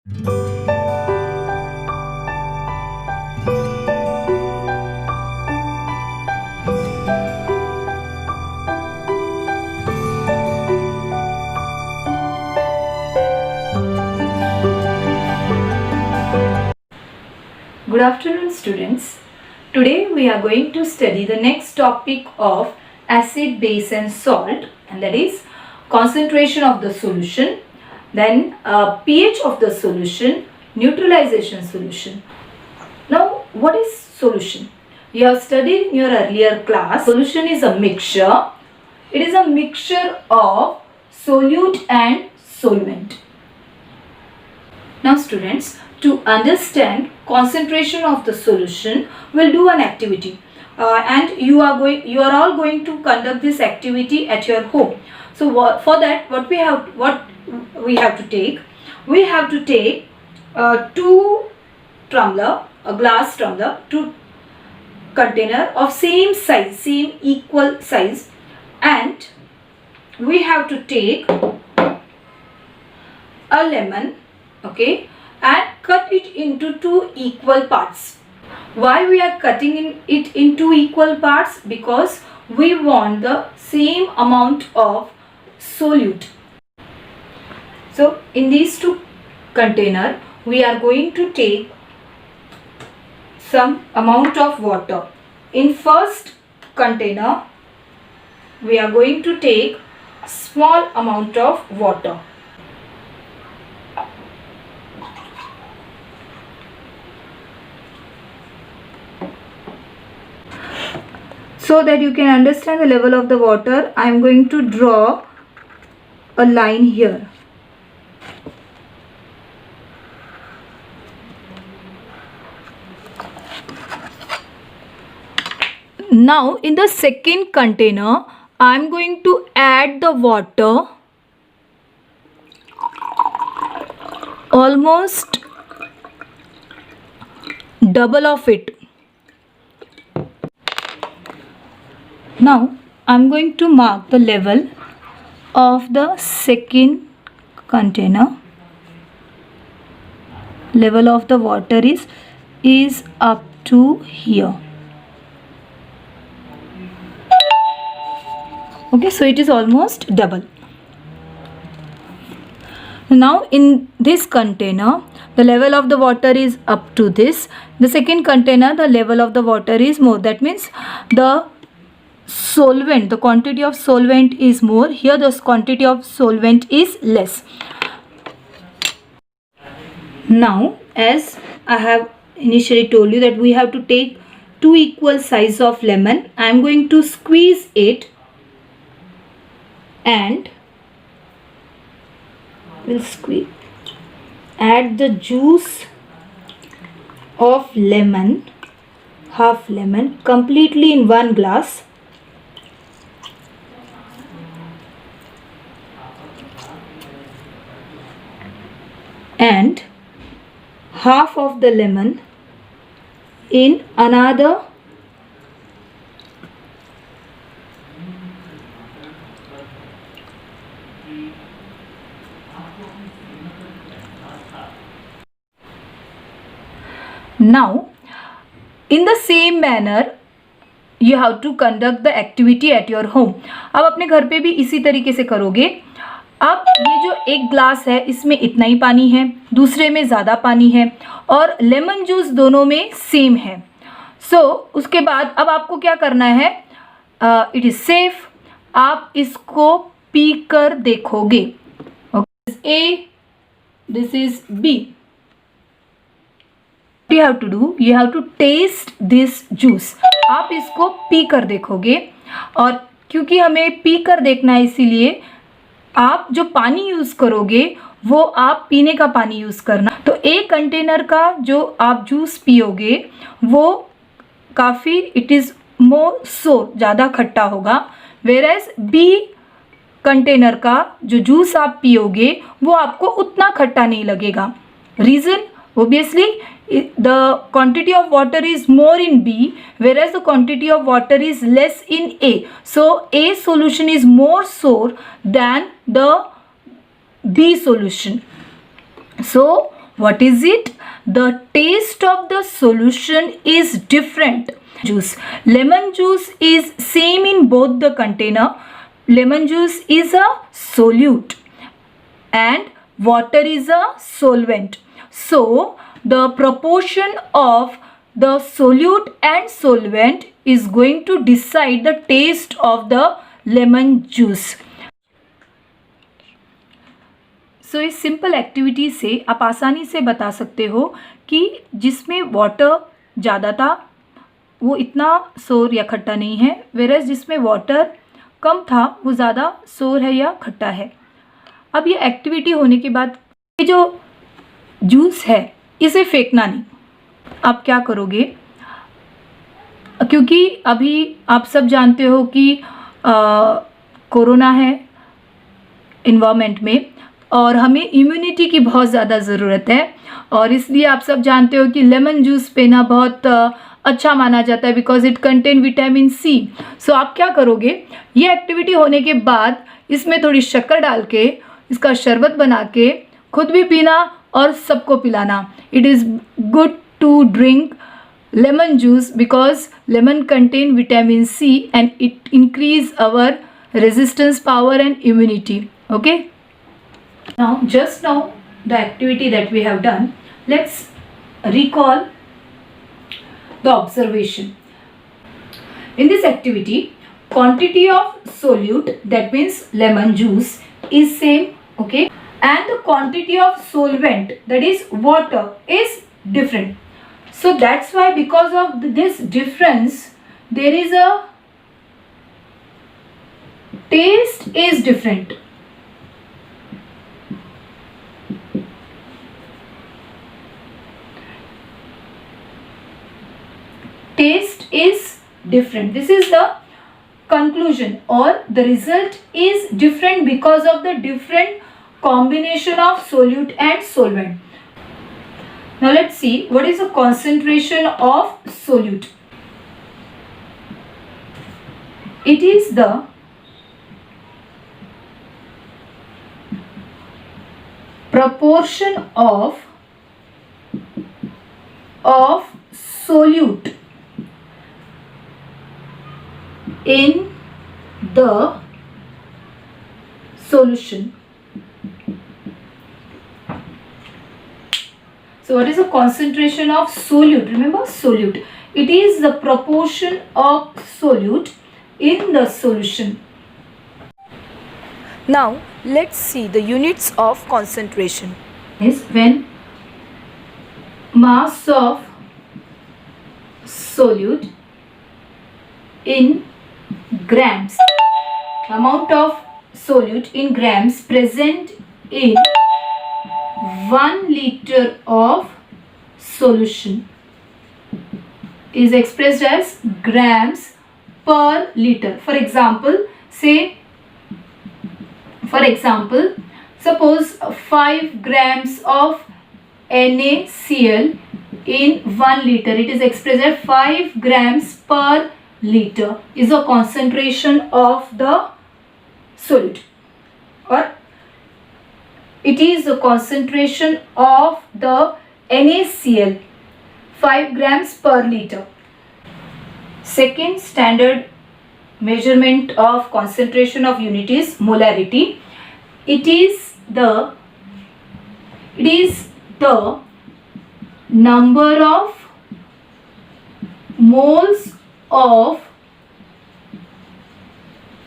Good afternoon, students. Today we are going to study the next topic of acid, base and salt, and that is concentration of the solution, then pH of the solution, neutralization solution. Now, what is solution? You have studied in your earlier class. Solution is a mixture. It is a mixture of solute and solvent. Now students, to understand concentration of the solution, we'll do an activity and you are all going to conduct this activity at your home. So for that, what we have to take? We have to take two tumbler, a glass tumbler, two container of same size, same equal size, and we have to take a lemon, okay, and cut it into two equal parts. Why we are cutting it in two equal parts? Because we want the same amount of solute. So in these two container, we are going to take some amount of water. In first container, we are going to take small amount of water. So that you can understand the level of the water, I am going to draw a line here. Now in the second container, I am going to add the water almost double of it. Now I am going to mark the level of the second container. Level of the water is up to here. Okay, so it is almost double. Now in this container, the level of the water is up to this. The second container, the level of the water is more. That means the solvent, the quantity of solvent is more. Here the quantity of solvent is less. Now, as I have initially told you that we have to take two equal size of lemon, I am going to squeeze it and we'll add the juice of lemon, half lemon, completely in one glass. And half of the lemon in another now in the same manner you have to conduct the activity at your home. अब अपने घर पे भी इसी तरीके से करोगे. अब ये जो एक ग्लास है इसमें इतना ही पानी है, दूसरे में ज़्यादा पानी है और लेमन जूस दोनों में सेम है. सो उसके बाद अब आपको क्या करना है? It is safe. आप इसको पी कर देखोगे. A, this is B. What you have to do? You have to taste this juice. आप इसको पी कर देखोगे और क्योंकि हमें पी कर देखना है इसीलिए आप जो पानी यूज़ करोगे वो आप पीने का पानी यूज़ करना. तो एक कंटेनर का जो आप जूस पियोगे वो काफ़ी इट इज़ मोर सोर, ज़्यादा खट्टा होगा. वेरएज बी कंटेनर का जो जूस आप पियोगे वो आपको उतना खट्टा नहीं लगेगा. Reason obviously the quantity of water is more in B whereas the quantity of water is less in A. So A solution is more sour than the B solution. So What is it? The taste of the solution is different. Juice. Lemon juice is same in both the container. Lemon juice is a solute and water is a solvent. So the proportion of the solute and solvent is going to decide the taste of the lemon juice. सो इस simple activity से आप आसानी से बता सकते हो कि जिसमें वाटर ज़्यादा था वो इतना सोर या खट्टा नहीं है, वेरस जिसमें वाटर कम था वो ज़्यादा सोर है या खट्टा है. अब ये एक्टिविटी होने के बाद ये जो जूस है इसे फेंकना नहीं. आप क्या करोगे, क्योंकि अभी आप सब जानते हो कि कोरोना है इन्वायरमेंट में और हमें इम्यूनिटी की बहुत ज़्यादा ज़रूरत है, और इसलिए आप सब जानते हो कि लेमन जूस पीना बहुत अच्छा माना जाता है because it contain vitamin C. So आप क्या करोगे, ये एक्टिविटी होने के बाद इसमें थोड़ी शक्कर डाल के इसका शरबत बना के खुद भी पीना और सबको पिलाना. It is good to drink lemon juice because lemon contain vitamin C and it increase our resistance power and immunity. Okay, now just now the activity that we have done, let's recall the observation. In this activity, quantity of solute, that means lemon juice, is same, okay, and the quantity of solvent, that is water, is different. So that's why because of this difference there is a taste is different. Taste is different. This is the conclusion, or the result is different because of the different combination of solute and solvent. Now let's see what is the concentration of solute. It is the proportion of solute in the solution. So what is the concentration of solute? Remember solute. It is the proportion of solute in the solution. Now let's see the units of concentration. Is when mass of solute in grams, amount of solute in grams present in 1 liter of solution is expressed as grams per liter. For example, suppose 5 grams of NaCl in 1 liter, it is expressed as 5 grams per liter is the concentration of the solute, or it is the concentration of the NaCl 5 grams per liter. Second standard measurement of concentration of unit is molarity. It is the number of moles of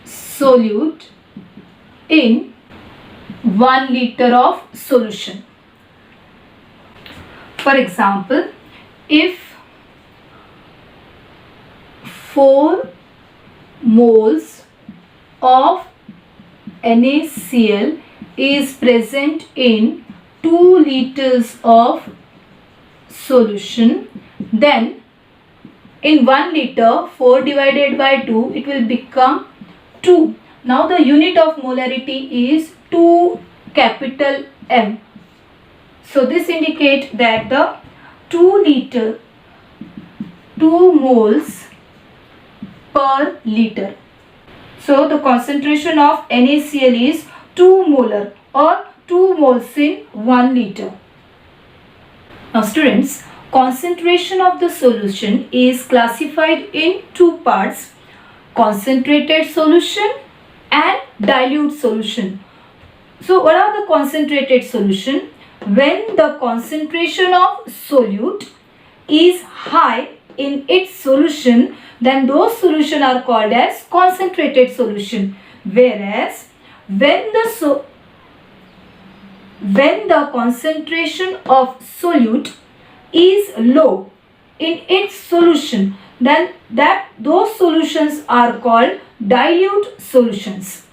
solute in 1 liter of solution. For example, if 4 moles of NaCl is present in 2 liters of solution, then in 1 liter 4 divided by 2 it will become 2. Now the unit of molarity is 2 capital M. So this indicates that the 2 moles per liter. So the concentration of NaCl is 2 molar or 2 moles in 1 liter. Now students, concentration of the solution is classified in two parts: concentrated solution and dilute solution. So what are the concentrated solution? When the concentration of solute is high in its solution, then those solution are called as concentrated solution. Whereas when the concentration of solute is low in its solution, then those solutions are called dilute solutions.